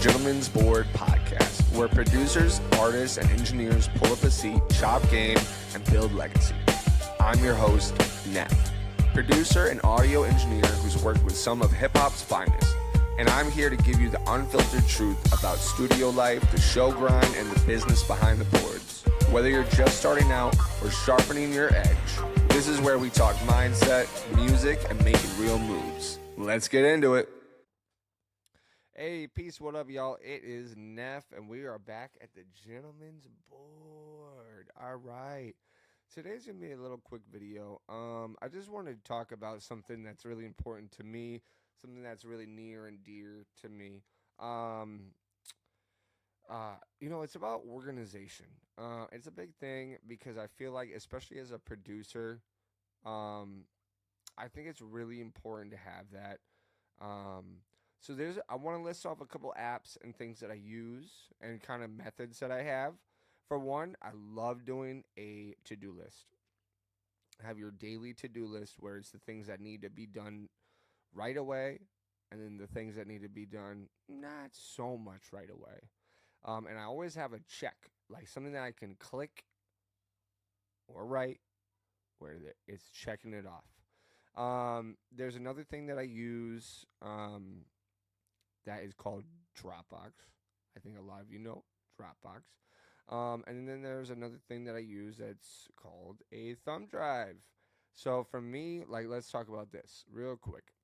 Gentleman's Board podcast, where producers, artists, and engineers pull up a seat, chop game, and build legacy. I'm your host, Neff, producer and audio engineer who's worked with some of hip-hop's finest. And I'm here to give you the unfiltered truth about studio life, the show grind, and the business behind the boards. Whether you're just starting out or sharpening your edge, this is where we talk mindset, music, and making real moves. Let's get into it. Hey, peace, what up, y'all? It is Neff, and we are back at the Gentleman's Board. All right. Today's going to be a little quick video. I just wanted to talk about something that's really important to me, something that's really near and dear to me. It's about organization. It's a big thing because I feel like, especially as a producer, I think it's really important to have that. So I want to list off a couple apps and things that I use and kind of methods that I have. For one, I love doing a to-do list. Have your daily to-do list where it's the things that need to be done right away, and then the things that need to be done not so much right away. And I always have a check, like something that I can click or write where it's checking it off. There's another thing that I use that is called Dropbox. I think a lot of you know Dropbox. And then there's another thing that I use that's called a thumb drive. So for me, let's talk about this real quick.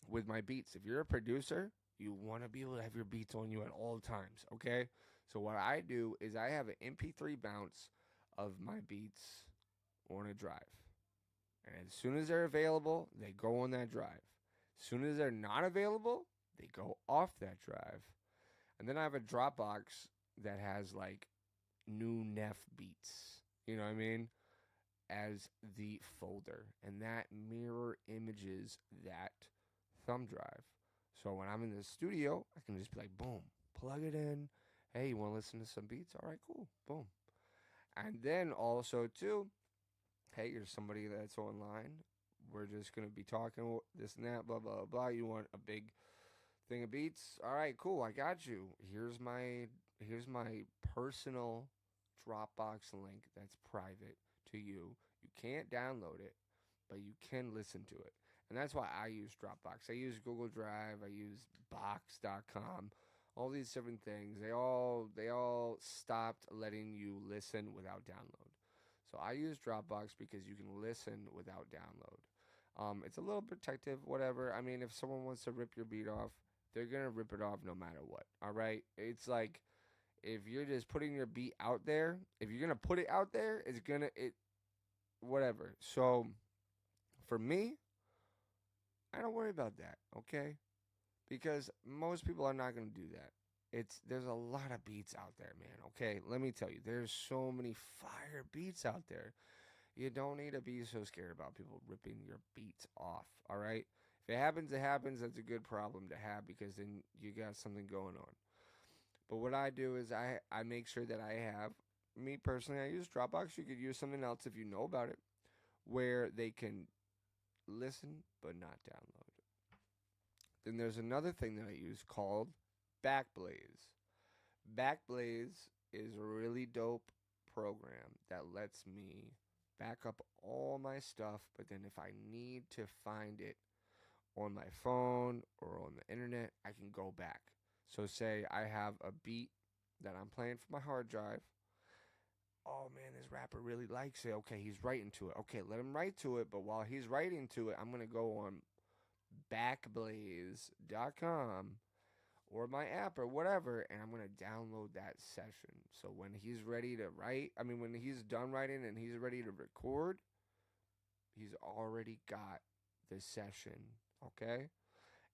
With my beats, if you're a producer, you want to be able to have your beats on you at all times, okay? So what I do is I have an MP3 bounce of my beats on a drive. And as soon as they're available, they go on that drive. As soon as they're not available, they go off that drive. And then I have a Dropbox that has new Neff beats, you know what I mean, as the folder. And that mirror images that thumb drive. So when I'm in the studio, I can just be like, boom, plug it in. Hey, you want to listen to some beats? All right, cool, boom. And then also, too, hey, you're somebody that's online. We're just going to be talking this and that, blah, blah, blah. You want a big thing of beats? All right, cool, I got you. Here's my personal Dropbox link that's private to you. You can't download it, but you can listen to it. And that's why I use Dropbox. I use Google Drive. I use Box.com. All these different things. They all stopped letting you listen without download. So I use Dropbox because you can listen without download. It's a little protective, whatever. I mean, if someone wants to rip your beat off, they're going to rip it off no matter what. All right? It's like if you're just putting your beat out there, if you're going to put it out there, whatever. So for me, I don't worry about that, okay? Because most people are not going to do that. There's a lot of beats out there, man, okay? Let me tell you, there's so many fire beats out there. You don't need to be so scared about people ripping your beats off, all right? If it happens, it happens. That's a good problem to have because then you got something going on. But what I do is I make sure that I have, me personally, I use Dropbox. You could use something else if you know about it, where they can listen but not download. Then there's another thing that I use called Backblaze. Backblaze is a really dope program that lets me back up all my stuff, but then if I need to find it on my phone or on the internet, I can go back. So say I have a beat that I'm playing for my hard drive. Oh man, this rapper really likes it. Okay, he's writing to it. Okay, let him write to it. But while he's writing to it, I'm going to go on Backblaze.com or my app or whatever, and I'm going to download that session. So when he's ready to write, when he's done writing and he's ready to record, he's already got the session, okay?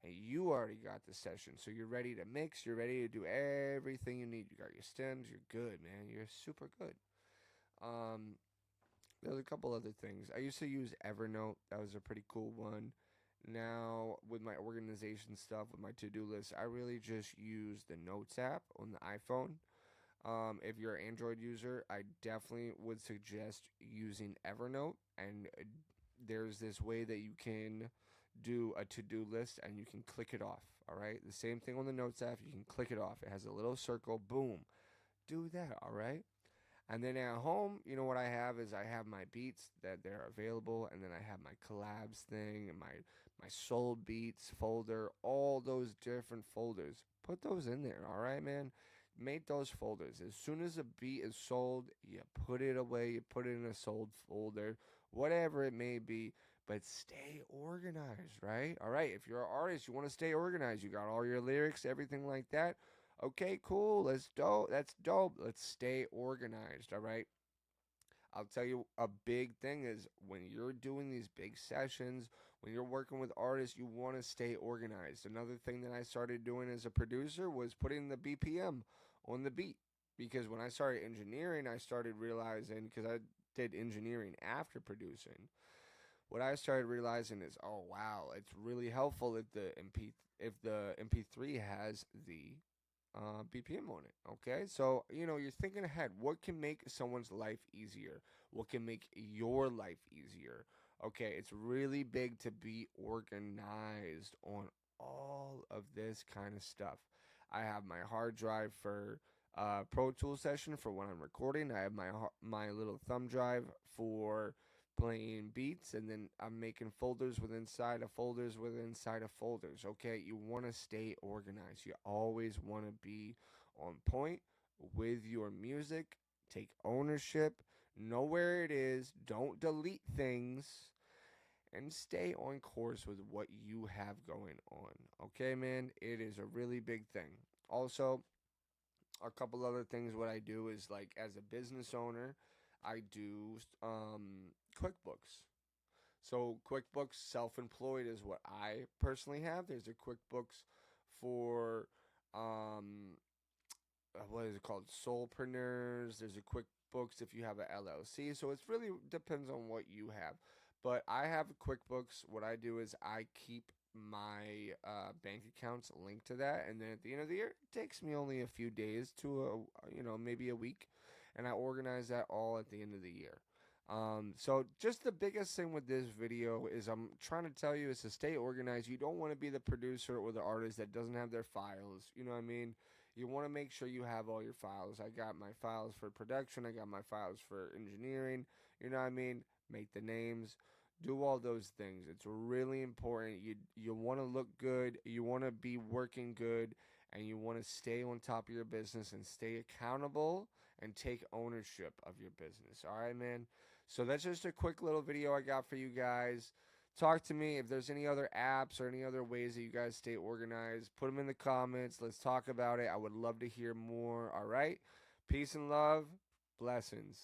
And you already got the session. So you're ready to mix. You're ready to do everything you need. You got your stems. You're good, man. You're super good. There's a couple other things. I used to use Evernote. That was a pretty cool one. Now, with my organization stuff, with my to-do list, I really just use the Notes app on the iPhone. If you're an Android user, I definitely would suggest using Evernote. And there's this way that you can do a to-do list and you can click it off. All right. The same thing on the Notes app. You can click it off. It has a little circle. Boom. Do that. All right. And then at home, you know what I have is I have my beats that they're available, and then I have my collabs thing and my sold beats folder, all those different folders. Put those in there, all right, man? Make those folders. As soon as a beat is sold, you put it away, you put it in a sold folder, whatever it may be, but stay organized, right? All right, if you're an artist, you want to stay organized, you got all your lyrics, everything like that. Okay, cool. That's dope. That's dope. Let's stay organized, all right? I'll tell you a big thing is when you're doing these big sessions, when you're working with artists, you want to stay organized. Another thing that I started doing as a producer was putting the BPM on the beat. Because when I started engineering, I started realizing, because I did engineering after producing, what I started realizing is, oh wow, it's really helpful if the MP3 has the BPM on it. Okay, so you're thinking ahead. What can make someone's life easier? What can make your life easier? Okay, it's really big to be organized on all of this kind of stuff. I have my hard drive for Pro Tools session for when I'm recording. I have my little thumb drive for playing beats, and then I'm making folders within inside of folders within inside of folders. Okay, you want to stay organized. You always want to be on point with your music. Take ownership, know where it is, don't delete things, and stay on course with what you have going on. Okay, man, it is a really big thing. Also, a couple other things what I do is, like, as a business owner, I do QuickBooks. So QuickBooks Self-Employed is what I personally have. There's a QuickBooks for what is it called? Solopreneurs. There's a QuickBooks if you have a LLC. So it really depends on what you have. But I have a QuickBooks. What I do is I keep my bank accounts linked to that, and then at the end of the year, it takes me only a few days to maybe a week. And I organize that all at the end of the year. So just the biggest thing with this video is I'm trying to tell you is to stay organized. You don't want to be the producer or the artist that doesn't have their files. You know what I mean? You want to make sure you have all your files. I got my files for production. I got my files for engineering. You know what I mean? Make the names. Do all those things. It's really important. You want to look good. You want to be working good. And you want to stay on top of your business and stay accountable and take ownership of your business. All right, man? So that's just a quick little video I got for you guys. Talk to me if there's any other apps or any other ways that you guys stay organized. Put them in the comments. Let's talk about it. I would love to hear more. All right? Peace and love. Blessings.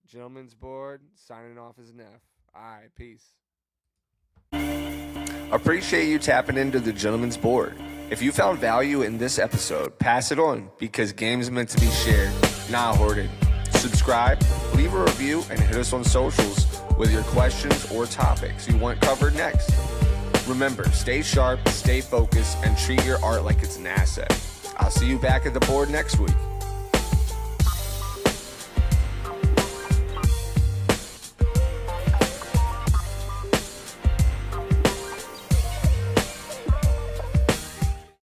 Gentleman's Board, signing off as an F. All right, peace. Appreciate you tapping into the Gentleman's Board. If you found value in this episode, pass it on, because games are meant to be shared, not hoarded. Subscribe, leave a review, and hit us on socials with your questions or topics you want covered next. Remember, stay sharp, stay focused, and treat your art like it's an asset. I'll see you back at the board next week.